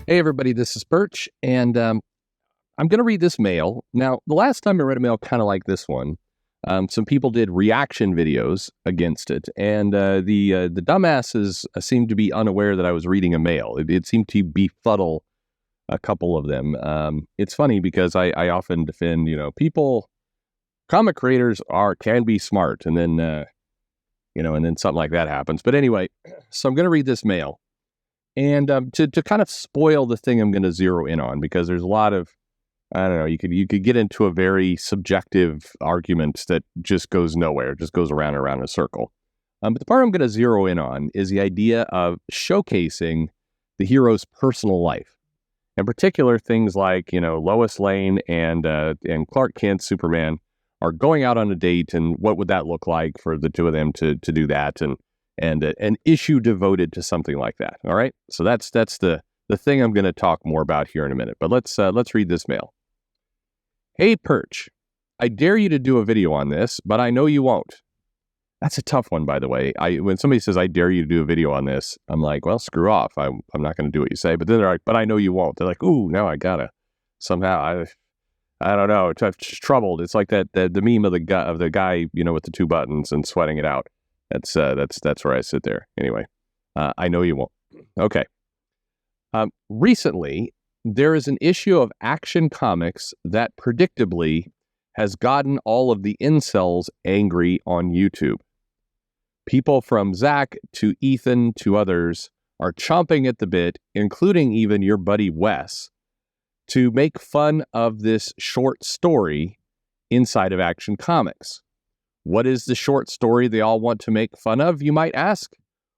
Hey everybody, this is Perch, and I'm going to read this mail. Now, the last time I read a mail kind of like this one, some people did reaction videos against it, and the dumbasses seemed to be unaware that I was reading a mail. It seemed to befuddle a couple of them. It's funny because I often defend, people, comic creators can be smart, and then and then something like that happens. But anyway, so I'm going to read this mail. And to kind of spoil the thing I'm going to zero in on, because there's a lot of, I don't know, you could get into a very subjective argument that just goes nowhere, just goes around and around in a circle. But the part I'm going to zero in on is the idea of showcasing the hero's personal life. In particular, things like, Lois Lane and Clark Kent, Superman, are going out on a date, and what would that look like for the two of them to do that, and an issue devoted to something like that. All right, so that's the thing I'm going to talk more about here in a minute. But let's read this mail. Hey Perch, I dare you to do a video on this, but I know you won't. That's a tough one, by the way. When somebody says I dare you to do a video on this, I'm like, well, screw off. I'm not going to do what you say. But then they're like, but I know you won't. They're like, ooh, now I gotta. Somehow I don't know. I'm troubled. It's like the meme of the guy with the two buttons and sweating it out. That's where I sit there. Anyway, I know you won't. Okay. Recently, there is an issue of Action Comics that predictably has gotten all of the incels angry on YouTube. People from Zach to Ethan to others are chomping at the bit, including even your buddy Wes, to make fun of this short story inside of Action Comics. What is the short story they all want to make fun of, you might ask?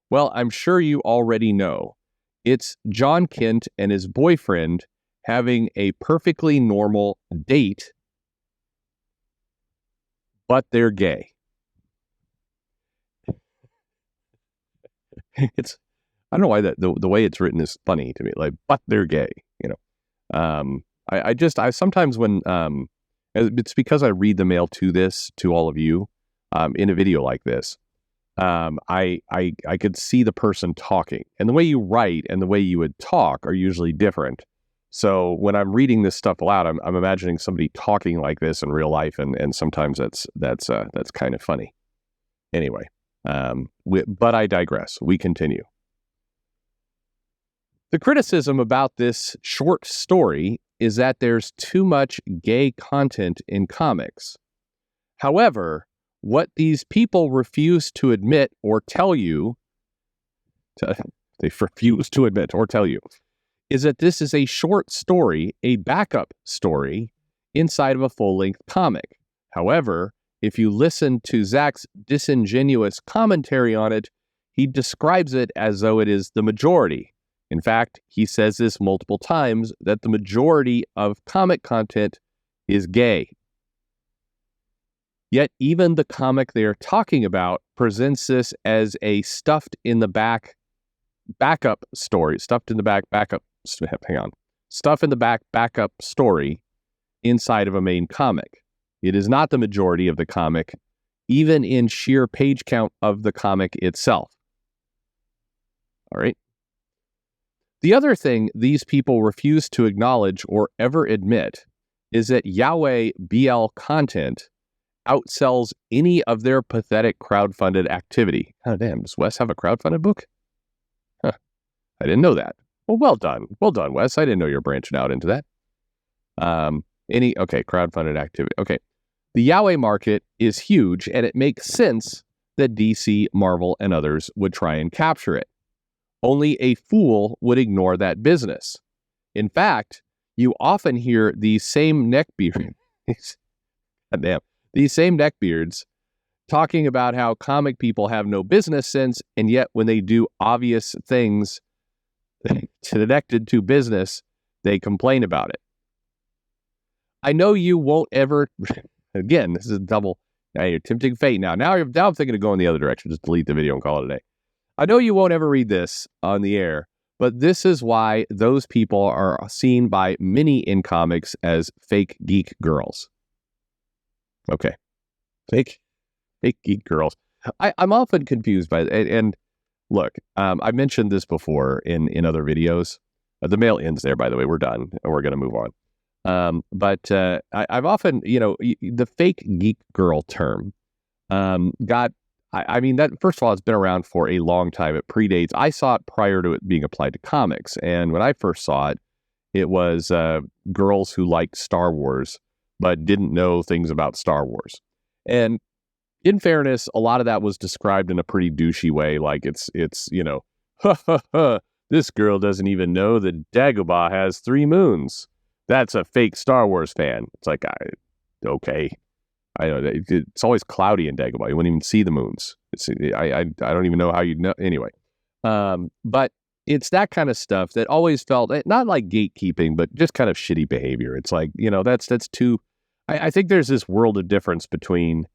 Well, I'm sure you already know. It's John Kent and his boyfriend having a perfectly normal date, but they're gay. I don't know why the way it's written is funny to me, like, but they're gay, I sometimes when, it's because I read the mail to all of you, in a video like this, I could see the person talking, and the way you write and the way you would talk are usually different. So when I'm reading this stuff aloud, I'm imagining somebody talking like this in real life, and sometimes that's kind of funny. Anyway, but I digress. We continue. The criticism about this short story is that there's too much gay content in comics. However, what these people refuse to admit or tell you, is that this is a short story, a backup story inside of a full-length comic. However, if you listen to Zach's disingenuous commentary on it, he describes it as though it is the majority. In fact, he says this multiple times, that the majority of comic content is gay. Yet even the comic they are talking about presents this as a stuffed in the back backup story inside of a main comic. It is not the majority of the comic, even in sheer page count of the comic itself. All right. The other thing these people refuse to acknowledge or ever admit is that Yaoi BL content outsells any of their pathetic crowdfunded activity. Oh, damn. Does Wes have a crowdfunded book? Huh. I didn't know that. Well done. Well done, Wes. I didn't know you're branching out into that. Crowdfunded activity. Okay. The Yaoi market is huge, and it makes sense that DC, Marvel, and others would try and capture it. Only a fool would ignore that business. In fact, you often hear these same neckbeards, these same neckbeards talking about how comic people have no business sense, and yet when they do obvious things connected to business, they complain about it. I know you won't ever, again, this is a double, now you're tempting fate now. Now I'm thinking of going the other direction, just delete the video and call it a day. I know you won't ever read this on the air, but this is why those people are seen by many in comics as fake geek girls. Okay. Fake geek girls. I'm often confused by it. And look, I mentioned this before in other videos. The mail ends there, by the way. We're done, and we're going to move on. But I've often, the fake geek girl term got. I mean, that first of all, it's been around for a long time. It predates. I saw it prior to it being applied to comics, and when I first saw it, it was girls who liked Star Wars but didn't know things about Star Wars. And in fairness, a lot of that was described in a pretty douchey way, like it's ha ha ha. This girl doesn't even know that Dagobah has 3 moons. That's a fake Star Wars fan. It's like, okay. I know it's always cloudy in Dagobah. You wouldn't even see the moons. I don't even know how you'd know. Anyway, but it's that kind of stuff that always felt not like gatekeeping, but just kind of shitty behavior. It's like, that's too. I think there's this world of difference between,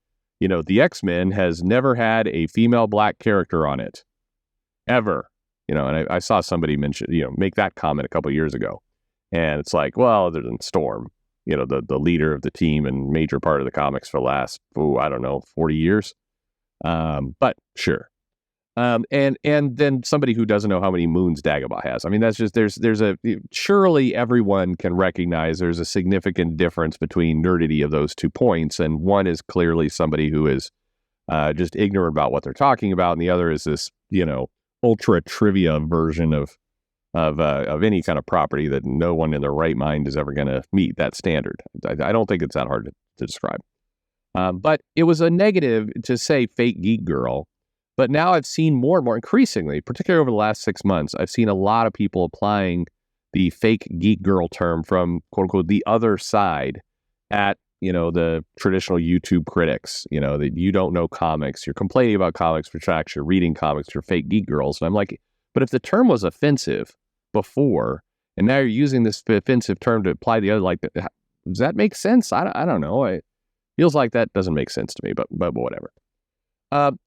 the X-Men has never had a female black character on it, ever. And I saw somebody make that comment a couple of years ago, and it's like, well, other than Storm, the leader of the team and major part of the comics for the last, 40 years. But sure. And then somebody who doesn't know how many moons Dagobah has. I mean, that's just, surely everyone can recognize there's a significant difference between nerdity of those 2 points. And one is clearly somebody who is just ignorant about what they're talking about. And the other is this, ultra trivia version of any kind of property that no one in their right mind is ever going to meet that standard. I don't think it's that hard to describe. But it was a negative to say fake geek girl. But now I've seen more and more increasingly, particularly over the last 6 months, I've seen a lot of people applying the fake geek girl term from quote unquote the other side at, the traditional YouTube critics, that you don't know comics, you're complaining about comics, but you're actually reading comics, you're fake geek girls. And I'm like, but if the term was offensive before, and now you're using this offensive term to apply the other, does that make sense? I don't know. It feels like that doesn't make sense to me, but whatever.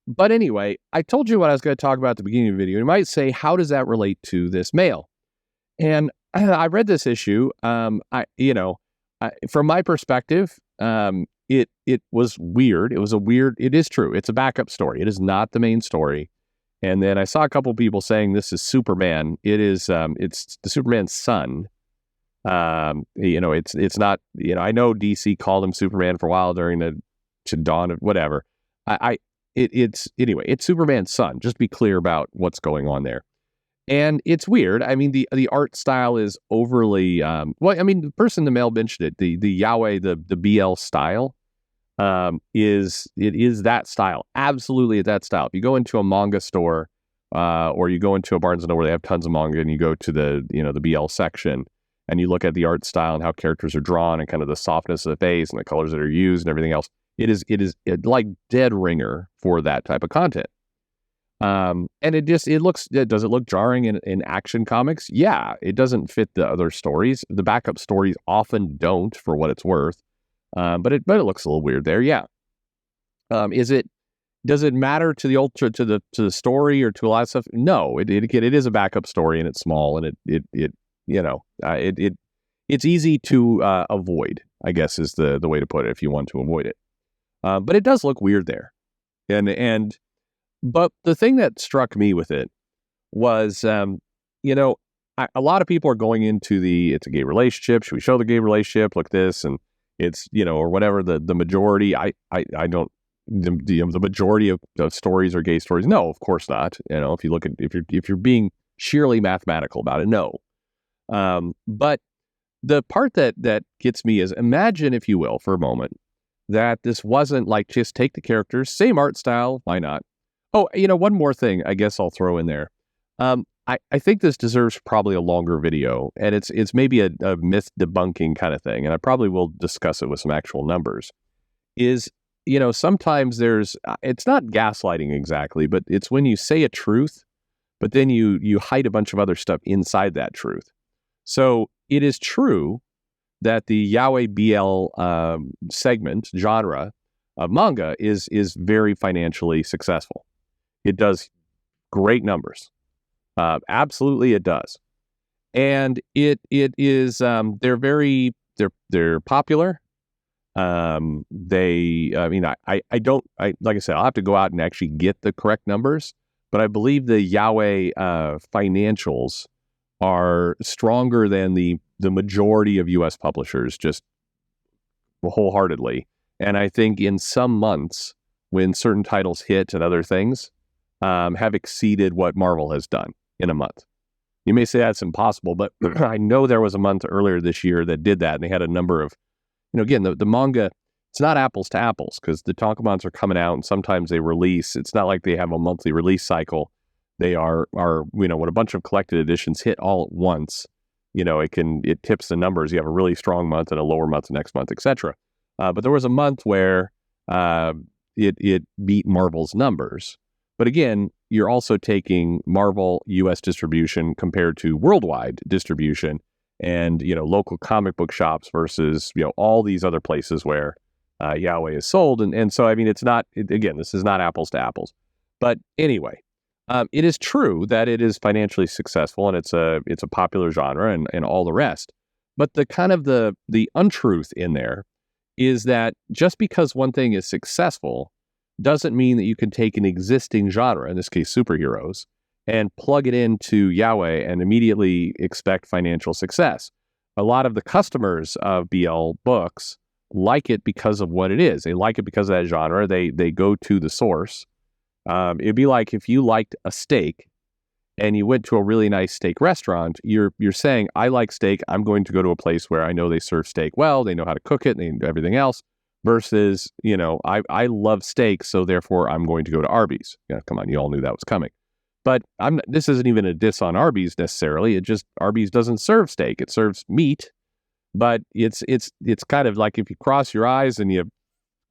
But anyway, I told you what I was going to talk about at the beginning of the video. You might say, how does that relate to this mail? And I read this issue. From my perspective, it was weird. It is true. It's a backup story. It is not the main story. And then I saw a couple people saying this is Superman. It is, it's the Superman's son. It's not, I know DC called him Superman for a while during the dawn of whatever. It's Superman's son. Just be clear about what's going on there. And it's weird. I mean, the art style is overly, the person in the mail mentioned it, the Yaoi, the BL style, is that style. Absolutely that style. If you go into a manga store, or you go into a Barnes & Noble where they have tons of manga, and you go to the BL section, and you look at the art style and how characters are drawn and kind of the softness of the face and the colors that are used and everything else, it is like dead ringer for that type of content. And does it look jarring in action comics? Yeah, it doesn't fit the other stories. The backup stories often don't, for what it's worth. But it looks a little weird there. Yeah. Does it matter to the story or to a lot of stuff? No, it is a backup story, and it's small, and it's easy to avoid, I guess is the way to put it, if you want to avoid it. But it does look weird there. But the thing that struck me with it was, a lot of people are going into it's a gay relationship. Should we show the gay relationship? Look this, and it's, or whatever the majority. I don't, the majority of stories are gay stories. No, of course not. If you look at, if you're being sheerly mathematical about it, no. But the part that gets me is, imagine, if you will, for a moment, that this wasn't like, just take the characters, same art style, why not? Oh, one more thing I guess I'll throw in there. I think this deserves probably a longer video, and it's maybe a myth debunking kind of thing, and I probably will discuss it with some actual numbers. Sometimes it's not gaslighting exactly, but it's when you say a truth, but then you hide a bunch of other stuff inside that truth. So it is true that the Yaoi BL segment genre of manga is very financially successful. It does great numbers. Absolutely, it does. And it is, they're popular. Like I said, I'll have to go out and actually get the correct numbers, but I believe the Yaoi financials are stronger than the majority of U.S. publishers, just wholeheartedly. And I think in some months, when certain titles hit and other things have exceeded what Marvel has done in a month. You may say that's impossible, but I know there was a month earlier this year that did that, and they had a number of, again, the manga, it's not apples to apples, because the tankobons are coming out, and sometimes they release. It's not like they have a monthly release cycle. They are when a bunch of collected editions hit all at once, it tips the numbers. You have a really strong month and a lower month the next month, etc. But there was a month where it beat Marvel's numbers. But again, you're also taking Marvel U.S. distribution compared to worldwide distribution and, local comic book shops versus, all these other places where Yaoi is sold. And so, I mean, it's not, again, this is not apples to apples. But anyway, it is true that it is financially successful and it's a popular genre and all the rest. But the kind of the untruth in there is that just because one thing is successful doesn't mean that you can take an existing genre, in this case superheroes, and plug it into Yaoi and immediately expect financial success. A lot of the customers of BL books like it because of what it is. They like it because of that genre. They go to the source. It'd be like if you liked a steak and you went to a really nice steak restaurant, you're saying, I like steak. I'm going to go to a place where I know they serve steak well, they know how to cook it, and everything else. Versus, I love steak, so therefore I'm going to go to Arby's. Come on, you all knew that was coming. But this isn't even a diss on Arby's necessarily. It just, Arby's doesn't serve steak. It serves meat, but it's kind of like if you cross your eyes and you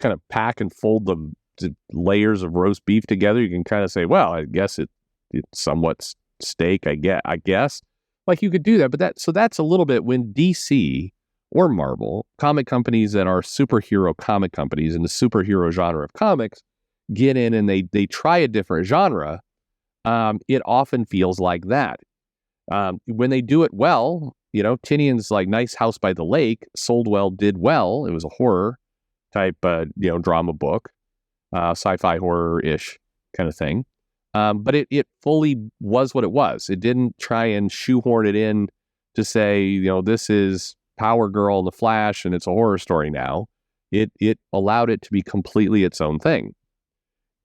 kind of pack and fold the layers of roast beef together, you can kind of say, well, I guess it's somewhat steak, I guess. Like you could do that, but that's a little bit when DC or Marvel, comic companies that are superhero comic companies in the superhero genre of comics, get in and they try a different genre, it often feels like that. When they do it well, Tinian's like Nice House by the Lake sold well, did well. It was a horror type, drama book, sci-fi horror-ish kind of thing. But it fully was what it was. It didn't try and shoehorn it in to say, this is Power Girl and the Flash and it's a horror story now. It allowed it to be completely its own thing.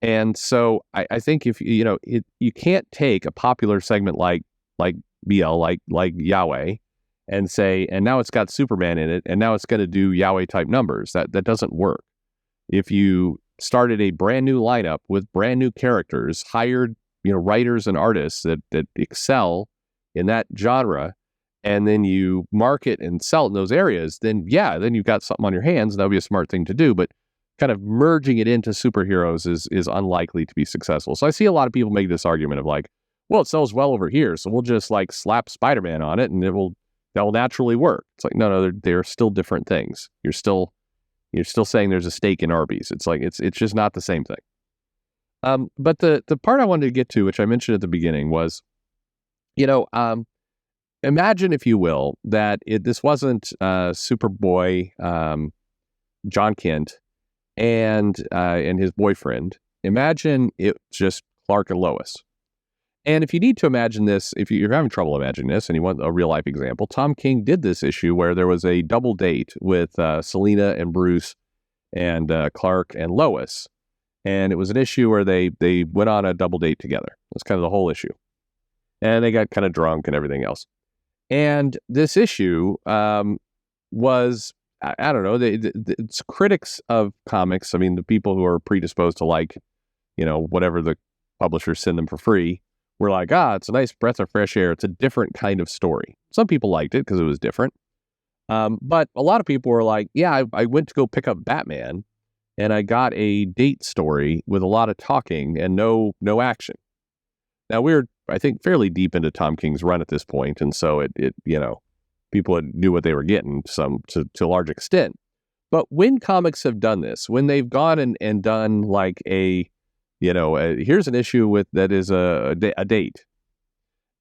And so I think if you can't take a popular segment like BL, like Yaoi, and say, and now it's got Superman in it, and now it's going to do Yaoi type numbers. That doesn't work. If you started a brand new lineup with brand new characters, hired writers and artists that excel in that genre, and then you market and sell in those areas, then you've got something on your hands. That would be a smart thing to do. But kind of merging it into superheroes is unlikely to be successful. So I see a lot of people make this argument of like, well, it sells well over here, so we'll just like slap Spider-Man on it and that will naturally work. It's like, no, they're still different things. You're still saying there's a steak in Arby's. It's like it's just not the same thing. But the part I wanted to get to, which I mentioned at the beginning, was, imagine, if you will, that this wasn't Superboy, John Kent, and his boyfriend. Imagine it's just Clark and Lois. And if you need to imagine this, if you're having trouble imagining this and you want a real life example, Tom King did this issue where there was a double date with Selena and Bruce and Clark and Lois. And it was an issue where they went on a double date together. That's kind of the whole issue. And they got kind of drunk and everything else. And this issue was, I don't know, it's critics of comics. I mean, the people who are predisposed to like, whatever the publishers send them for free, were like, it's a nice breath of fresh air. It's a different kind of story. Some people liked it because it was different. But a lot of people were like, I went to go pick up Batman and I got a date story with a lot of talking and no action. Now we're, I think, fairly deep into Tom King's run at this point, and so it people knew what they were getting to a large extent. But when comics have done this, when they've gone and done like here's an issue that is a date,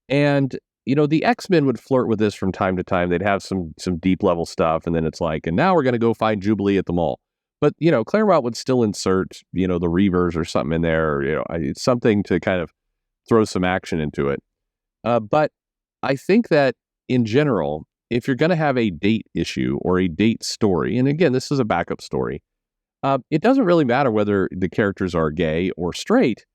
and the X-Men would flirt with this from time to time. They'd have some deep level stuff, and then it's like, and now we're going to go find Jubilee at the mall. But Claremont would still insert the Reavers or something in there, or it's something to kind of throw some action into it. But I think that in general, if you're going to have a date issue or a date story, and again, this is a backup story, it doesn't really matter whether the characters are gay or straight.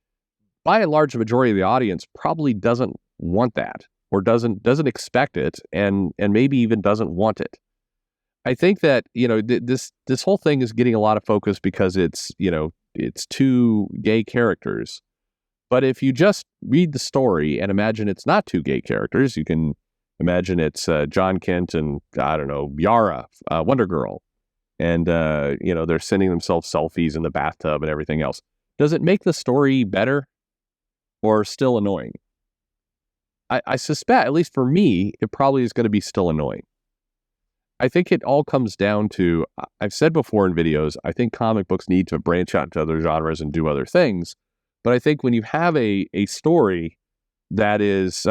By and large, the majority of the audience probably doesn't want that or doesn't expect it, and maybe even doesn't want it. I think that this whole thing is getting a lot of focus because it's two gay characters. But if you just read the story and imagine it's not two gay characters, you can imagine it's John Kent and, I don't know, Yara, Wonder Girl. And, they're sending themselves selfies in the bathtub and everything else. Does it make the story better or still annoying? I suspect, at least for me, it probably is going to be still annoying. I think it all comes down to, I've said before in videos, I think comic books need to branch out into other genres and do other things. But I think when you have a story that is,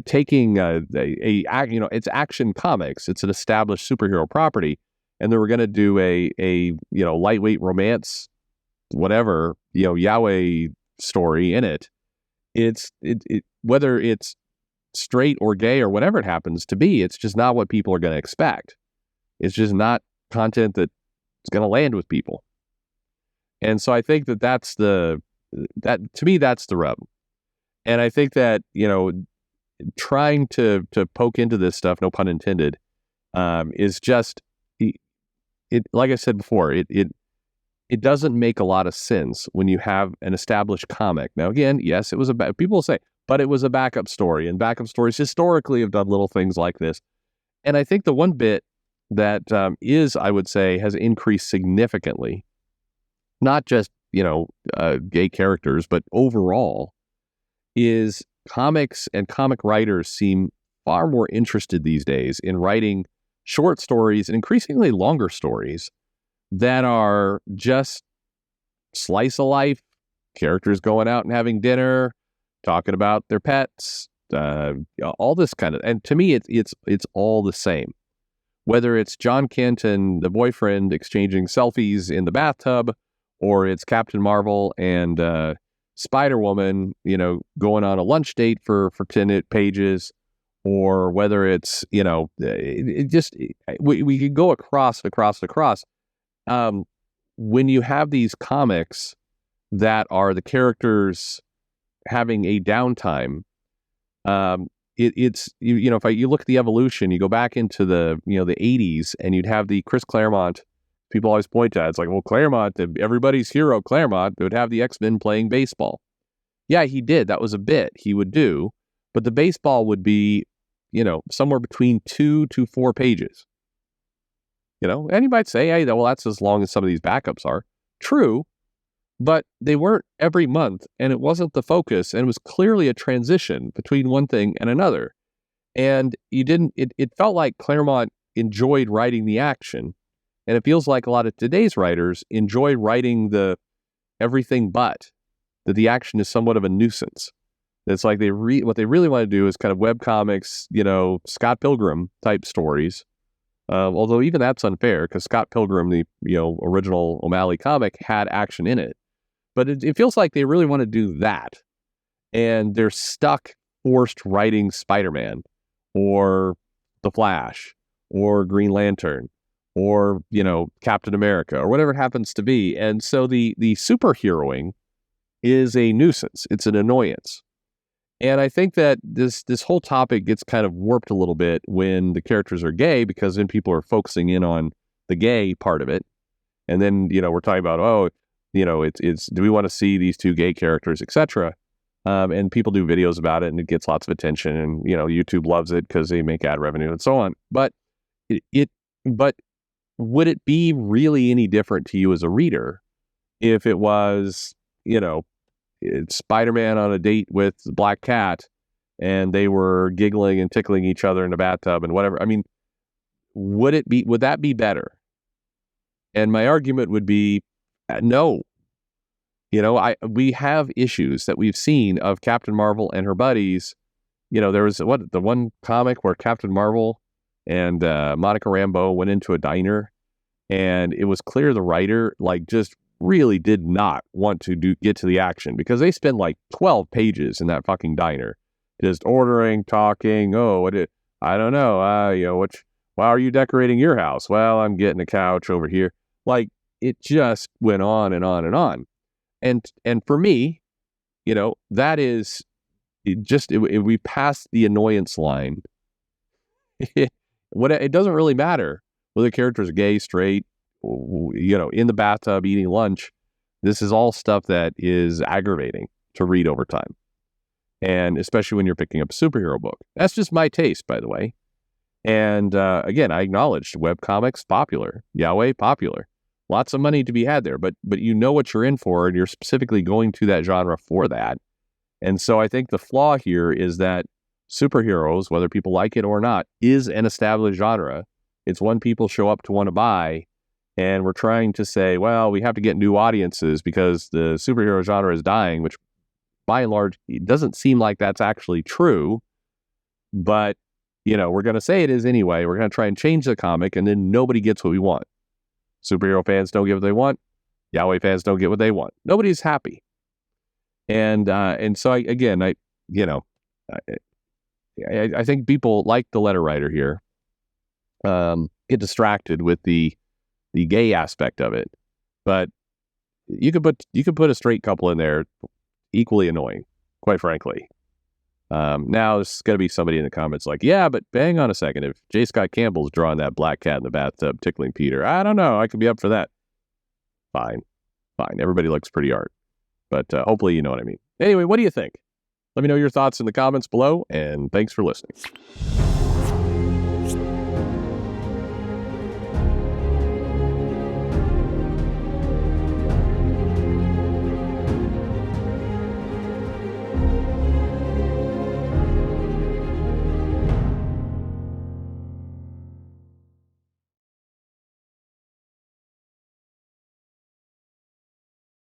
taking it's action comics, it's an established superhero property, and they were going to do a lightweight romance, whatever, yaoi story in it. It's whether it's straight or gay or whatever it happens to be, it's just not what people are going to expect. It's just not content that's going to land with people. And so I think that to me, that's the rub. And I think that, trying to poke into this stuff, no pun intended, is just, like I said before, it doesn't make a lot of sense when you have an established comic. Now, again, yes, it was people will say, but it was a backup story, and backup stories historically have done little things like this. And I think the one bit that I would say, has increased significantly, not just, gay characters, but overall, is comics and comic writers seem far more interested these days in writing short stories and increasingly longer stories that are just slice of life, characters going out and having dinner, talking about their pets, all this kind of, and to me, it's all the same. Whether it's John Kent and the boyfriend exchanging selfies in the bathtub, or it's Captain Marvel and Spider-Woman, going on a lunch date for 10 pages, or whether it's, we could go across. When you have these comics that are the characters having a downtime, if you look at the evolution, you go back into the 80s, and you'd have the Chris Claremont. People always point to it. It's like, well, Claremont, everybody's hero, Claremont, they would have the X-Men playing baseball. Yeah, he did. That was a bit he would do. But the baseball would be, somewhere between 2 to 4 pages. And you might say, hey, well, that's as long as some of these backups are. True, but they weren't every month, and it wasn't the focus, and it was clearly a transition between one thing and another. And it felt like Claremont enjoyed writing the action. And it feels like a lot of today's writers enjoy writing the everything but, that the action is somewhat of a nuisance. It's like what they really want to do is kind of webcomics, Scott Pilgrim type stories. Although even that's unfair, because Scott Pilgrim, the original O'Malley comic, had action in it. But it feels like they really want to do that. And they're stuck forced writing Spider-Man or The Flash or Green Lantern or, Captain America, or whatever it happens to be. And so the superheroing is a nuisance. It's an annoyance. And I think that this whole topic gets kind of warped a little bit when the characters are gay, because then people are focusing in on the gay part of it. And then, we're talking about, it's do we want to see these two gay characters, etc. And people do videos about it, and it gets lots of attention, and, YouTube loves it because they make ad revenue and so on. But but would it be really any different to you as a reader if it was, it's Spider-Man on a date with the Black Cat, and they were giggling and tickling each other in the bathtub and whatever? I mean, would that be better? And my argument would be no. We have issues that we've seen of Captain Marvel and her buddies. There was the one comic where Captain Marvel and Monica Rambeau went into a diner, and it was clear the writer just really did not want to get to the action, because they spend 12 pages in that fucking diner just ordering, talking. Oh, I don't know. Why are you decorating your house? Well, I'm getting a couch over here. Like, it just went on and on and on. And for me, that is we passed the annoyance line. It doesn't really matter whether the character is gay, straight, in the bathtub eating lunch. This is all stuff that is aggravating to read over time. And especially when you're picking up a superhero book. That's just my taste, by the way. And again, I acknowledged webcomics popular, Yaoi popular. Lots of money to be had there, but you know what you're in for, and you're specifically going to that genre for that. And so I think the flaw here is that superheroes, whether people like it or not, is an established genre. It's one people show up to want to buy, and we're trying to say, well, we have to get new audiences because the superhero genre is dying, which by and large, it doesn't seem like that's actually true. But, we're going to say it is anyway. We're going to try and change the comic, and then nobody gets what we want. Superhero fans don't get what they want. Yaoi fans don't get what they want. Nobody's happy. And so I think people like the letter writer here get distracted with the gay aspect of it, but you could put a straight couple in there, equally annoying, quite frankly. Now there's going to be somebody in the comments like, yeah, but hang on a second. If J. Scott Campbell's drawing that black cat in the bathtub tickling Peter, I don't know. I could be up for that. Fine. Everybody likes pretty art, but hopefully you know what I mean. Anyway, what do you think? Let me know your thoughts in the comments below, and thanks for listening.